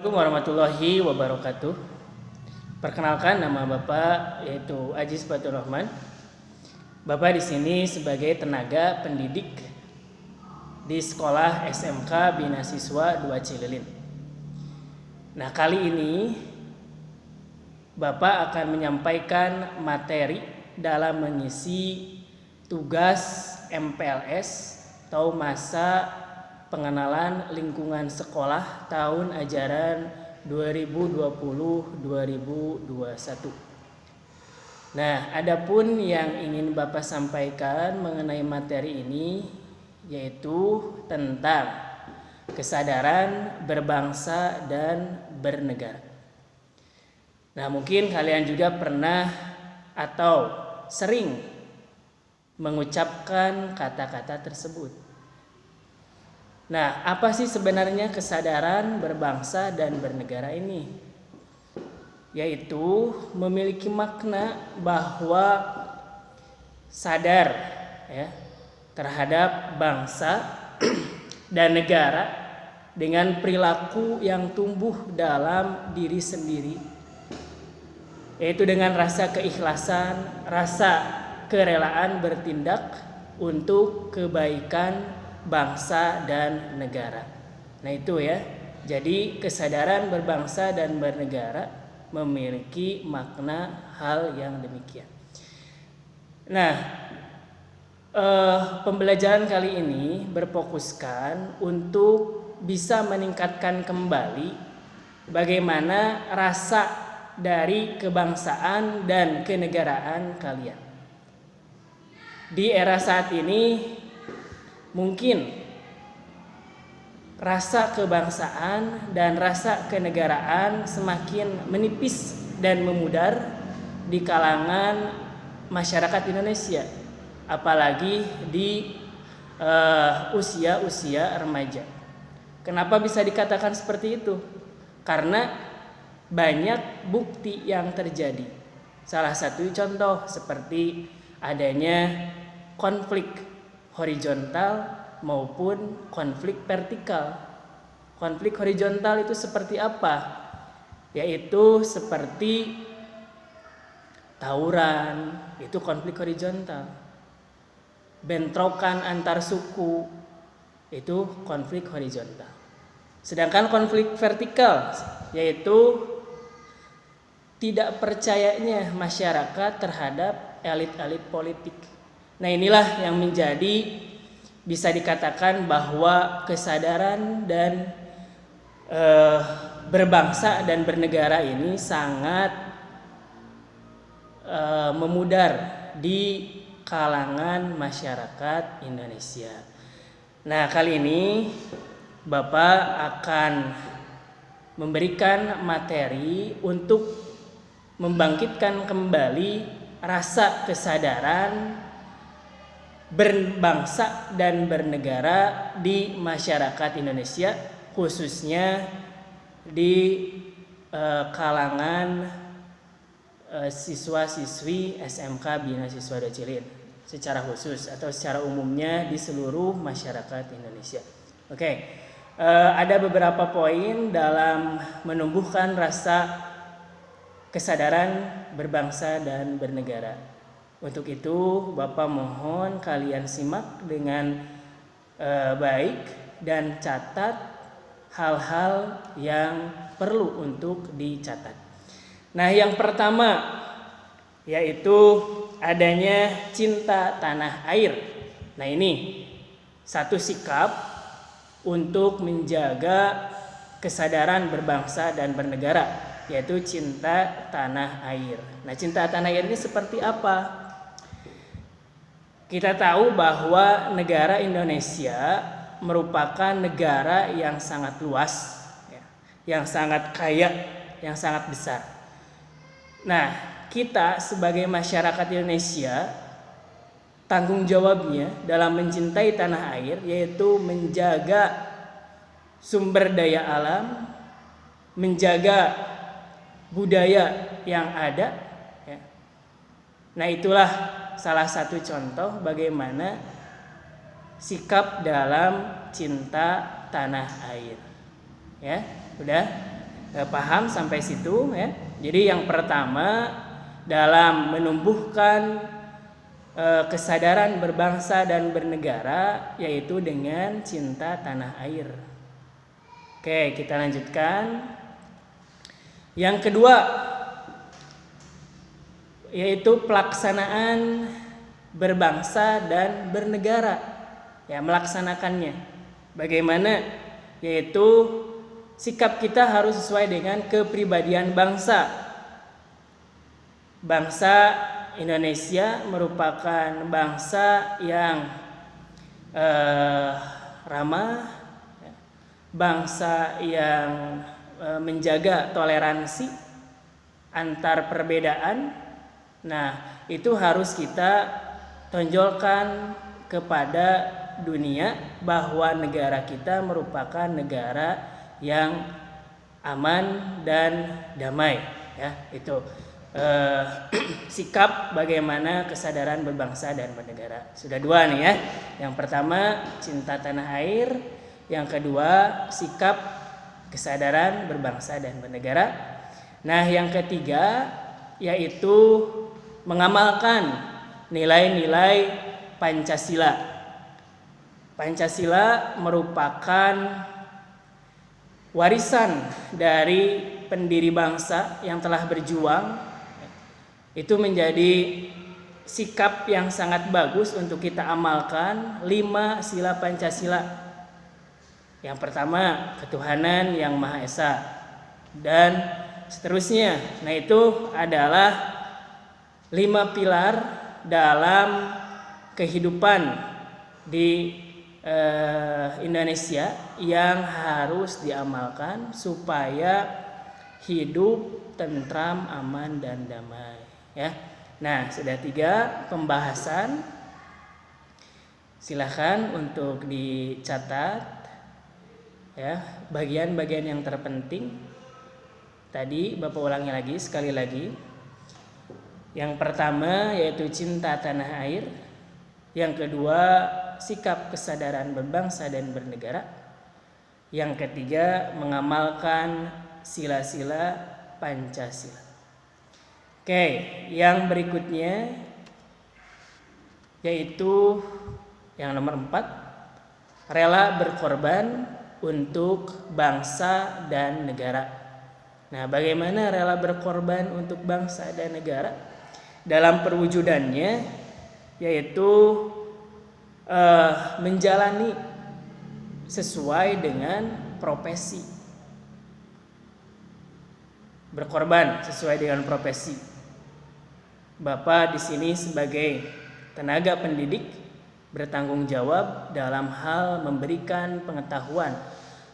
Assalamualaikum warahmatullahi wabarakatuh. Perkenalkan, nama Bapak yaitu Ajis Batur Rahman. Bapak di sini sebagai tenaga pendidik di sekolah SMK Bina Siswa 2 Cililin. Nah, kali ini Bapak akan menyampaikan materi dalam mengisi tugas MPLS atau masa pengenalan lingkungan sekolah tahun ajaran 2020-2021. Nah, adapun yang ingin Bapak sampaikan mengenai materi ini yaitu tentang kesadaran berbangsa dan bernegara. Nah, mungkin kalian juga pernah atau sering mengucapkan kata-kata tersebut. Nah, apa sih sebenarnya kesadaran berbangsa dan bernegara ini? Yaitu memiliki makna bahwa sadar terhadap bangsa dan negara dengan perilaku yang tumbuh dalam diri sendiri, yaitu dengan rasa keikhlasan, rasa kerelaan bertindak untuk kebaikan bangsa dan negara. Nah, itu ya. Jadi kesadaran berbangsa dan bernegara memiliki makna hal yang demikian. Nah, pembelajaran kali ini berfokuskan untuk bisa meningkatkan kembali bagaimana rasa dari kebangsaan dan kenegaraan kalian. Di era saat ini mungkin rasa kebangsaan dan rasa kenegaraan semakin menipis dan memudar di kalangan masyarakat Indonesia, apalagi di usia-usia remaja. Kenapa bisa dikatakan seperti itu? Karena banyak bukti yang terjadi. Salah satu contoh seperti adanya konflik horizontal maupun konflik vertikal. Konflik horizontal itu seperti apa? Yaitu seperti tawuran, itu konflik horizontal. Bentrokan antar suku, itu konflik horizontal. Sedangkan konflik vertikal yaitu tidak percayanya masyarakat terhadap elit-elit politik. Nah, inilah yang menjadi bisa dikatakan bahwa kesadaran dan berbangsa dan bernegara ini sangat memudar di kalangan masyarakat Indonesia. Nah, kali ini Bapak akan memberikan materi untuk membangkitkan kembali rasa kesadaran berbangsa dan bernegara di masyarakat Indonesia, khususnya di kalangan siswa-siswi SMK Bina Siswa 2 Cililin secara khusus atau secara umumnya di seluruh masyarakat Indonesia. Ada beberapa poin dalam menumbuhkan rasa kesadaran berbangsa dan bernegara. Untuk itu Bapak mohon kalian simak dengan baik dan catat hal-hal yang perlu untuk dicatat. Nah, yang pertama yaitu adanya cinta tanah air. Nah, ini satu sikap untuk menjaga kesadaran berbangsa dan bernegara, yaitu cinta tanah air. Nah, cinta tanah air ini seperti apa? Kita tahu bahwa negara Indonesia merupakan negara yang sangat luas, yang sangat kaya, yang sangat besar. Nah, kita sebagai masyarakat Indonesia, tanggung jawabnya dalam mencintai tanah air yaitu menjaga sumber daya alam, menjaga budaya yang ada. Nah, itulah salah satu contoh bagaimana sikap dalam cinta tanah air. Ya, udah. paham sampai situ ya. Jadi yang pertama dalam menumbuhkan kesadaran berbangsa dan bernegara yaitu dengan cinta tanah air. Oke, kita lanjutkan. Yang kedua yaitu pelaksanaan berbangsa dan bernegara. Ya, melaksanakannya. Bagaimana? Yaitu sikap kita harus sesuai dengan kepribadian bangsa. Bangsa Indonesia merupakan bangsa yang ramah, bangsa yang menjaga toleransi antar perbedaan. Nah, itu harus kita tonjolkan kepada dunia bahwa negara kita merupakan negara yang aman dan damai ya. Itu sikap bagaimana kesadaran berbangsa dan bernegara. Sudah dua nih ya. Yang pertama cinta tanah air, yang kedua sikap kesadaran berbangsa dan bernegara. Nah, yang ketiga yaitu mengamalkan nilai-nilai Pancasila. Pancasila merupakan warisan dari pendiri bangsa yang telah berjuang. Itu menjadi sikap yang sangat bagus untuk kita amalkan 5 sila Pancasila. Yang pertama, ketuhanan yang Maha Esa dan seterusnya. Nah, itu adalah 5 pilar dalam kehidupan di Indonesia yang harus diamalkan supaya hidup tentram, aman dan damai ya. Nah, sudah 3 pembahasan. Silahkan untuk dicatat ya, bagian-bagian yang terpenting. Tadi Bapak ulangi lagi sekali lagi. Yang pertama yaitu cinta tanah air. Yang kedua sikap kesadaran berbangsa dan bernegara. Yang ketiga mengamalkan sila-sila Pancasila. Oke, yang berikutnya yaitu yang nomor 4, rela berkorban untuk bangsa dan negara. Nah, bagaimana rela berkorban untuk bangsa dan negara? Dalam perwujudannya yaitu menjalani sesuai dengan profesi. Berkorban sesuai dengan profesi. Bapak di sini sebagai tenaga pendidik bertanggung jawab dalam hal memberikan pengetahuan,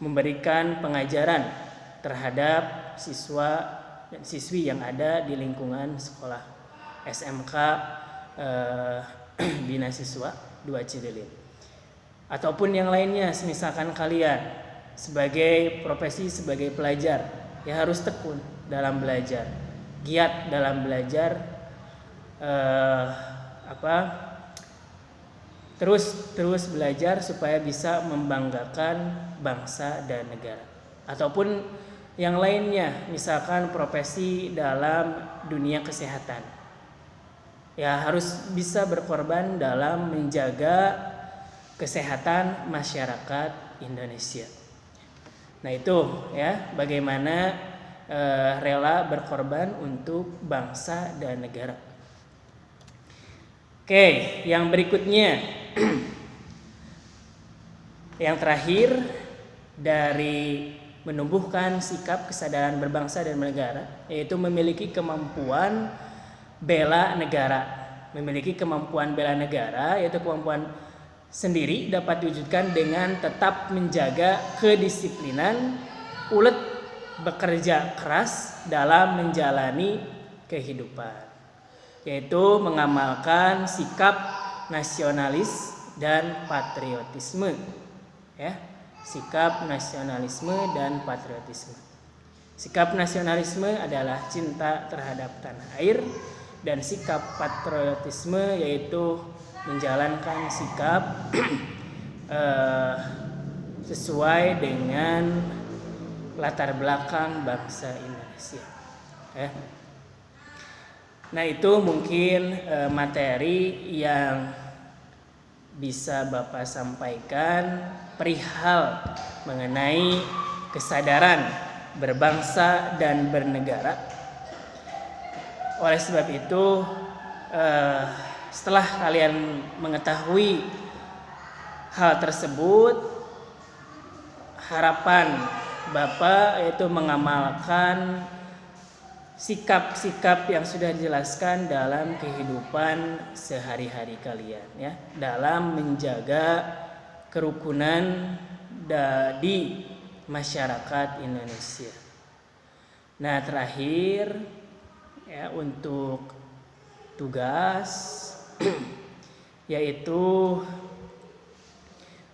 memberikan pengajaran terhadap siswa dan siswi yang ada di lingkungan sekolah SMK Bina Siswa 2 Cililin. Ataupun yang lainnya, misalkan kalian sebagai profesi sebagai pelajar ya harus tekun dalam belajar, giat dalam belajar, terus belajar supaya bisa membanggakan bangsa dan negara. Ataupun yang lainnya, misalkan profesi dalam dunia kesehatan ya harus bisa berkorban dalam menjaga kesehatan masyarakat Indonesia. Nah, itu ya bagaimana rela berkorban untuk bangsa dan negara. Oke, yang berikutnya yang terakhir dari menumbuhkan sikap kesadaran berbangsa dan bernegara yaitu memiliki kemampuan bela negara. Memiliki kemampuan bela negara yaitu kemampuan sendiri dapat diwujudkan dengan tetap menjaga kedisiplinan, ulet bekerja keras dalam menjalani kehidupan, yaitu mengamalkan sikap nasionalis dan patriotisme ya. Sikap nasionalisme dan patriotisme. Sikap nasionalisme adalah cinta terhadap tanah air, dan sikap patriotisme yaitu menjalankan sikap sesuai dengan latar belakang bangsa Indonesia. Ya. Nah, itu mungkin materi yang bisa Bapak sampaikan perihal mengenai kesadaran berbangsa dan bernegara. Oleh sebab itu, setelah kalian mengetahui hal tersebut, harapan Bapak yaitu mengamalkan sikap-sikap yang sudah dijelaskan dalam kehidupan sehari-hari kalian, ya, dalam menjaga kerukunan di masyarakat Indonesia. Nah, terakhir ya, untuk tugas yaitu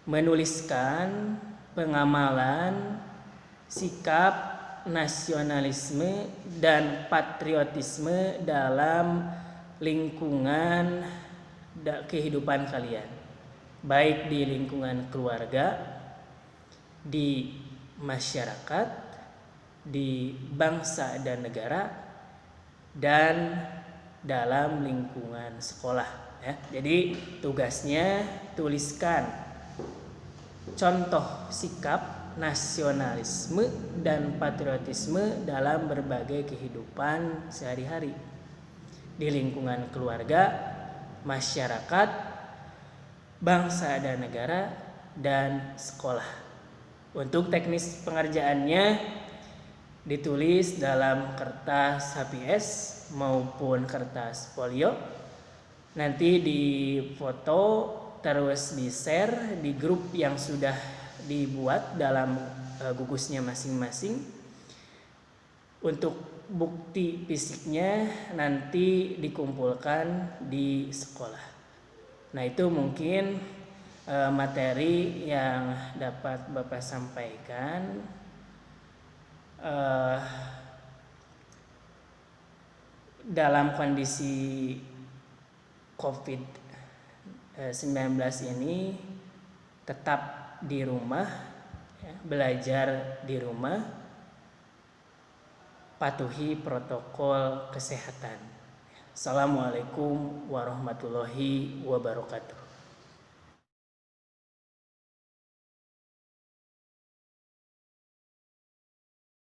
menuliskan pengamalan sikap nasionalisme dan patriotisme dalam lingkungan kehidupan kalian, baik di lingkungan keluarga, di masyarakat, di bangsa dan negara, dan dalam lingkungan sekolah, ya. Jadi tugasnya tuliskan contoh sikap nasionalisme dan patriotisme dalam berbagai kehidupan sehari-hari di lingkungan keluarga, masyarakat, bangsa dan negara, dan sekolah. Untuk teknis pengerjaannya ditulis dalam kertas HPS maupun kertas folio. Nanti difoto terus di-share di grup yang sudah dibuat dalam gugusnya masing-masing. Untuk bukti fisiknya nanti dikumpulkan di sekolah. Nah, itu mungkin materi yang dapat Bapak sampaikan. Dalam kondisi COVID-19 ini tetap di rumah, ya, belajar di rumah, patuhi protokol kesehatan. Assalamualaikum warahmatullahi wabarakatuh.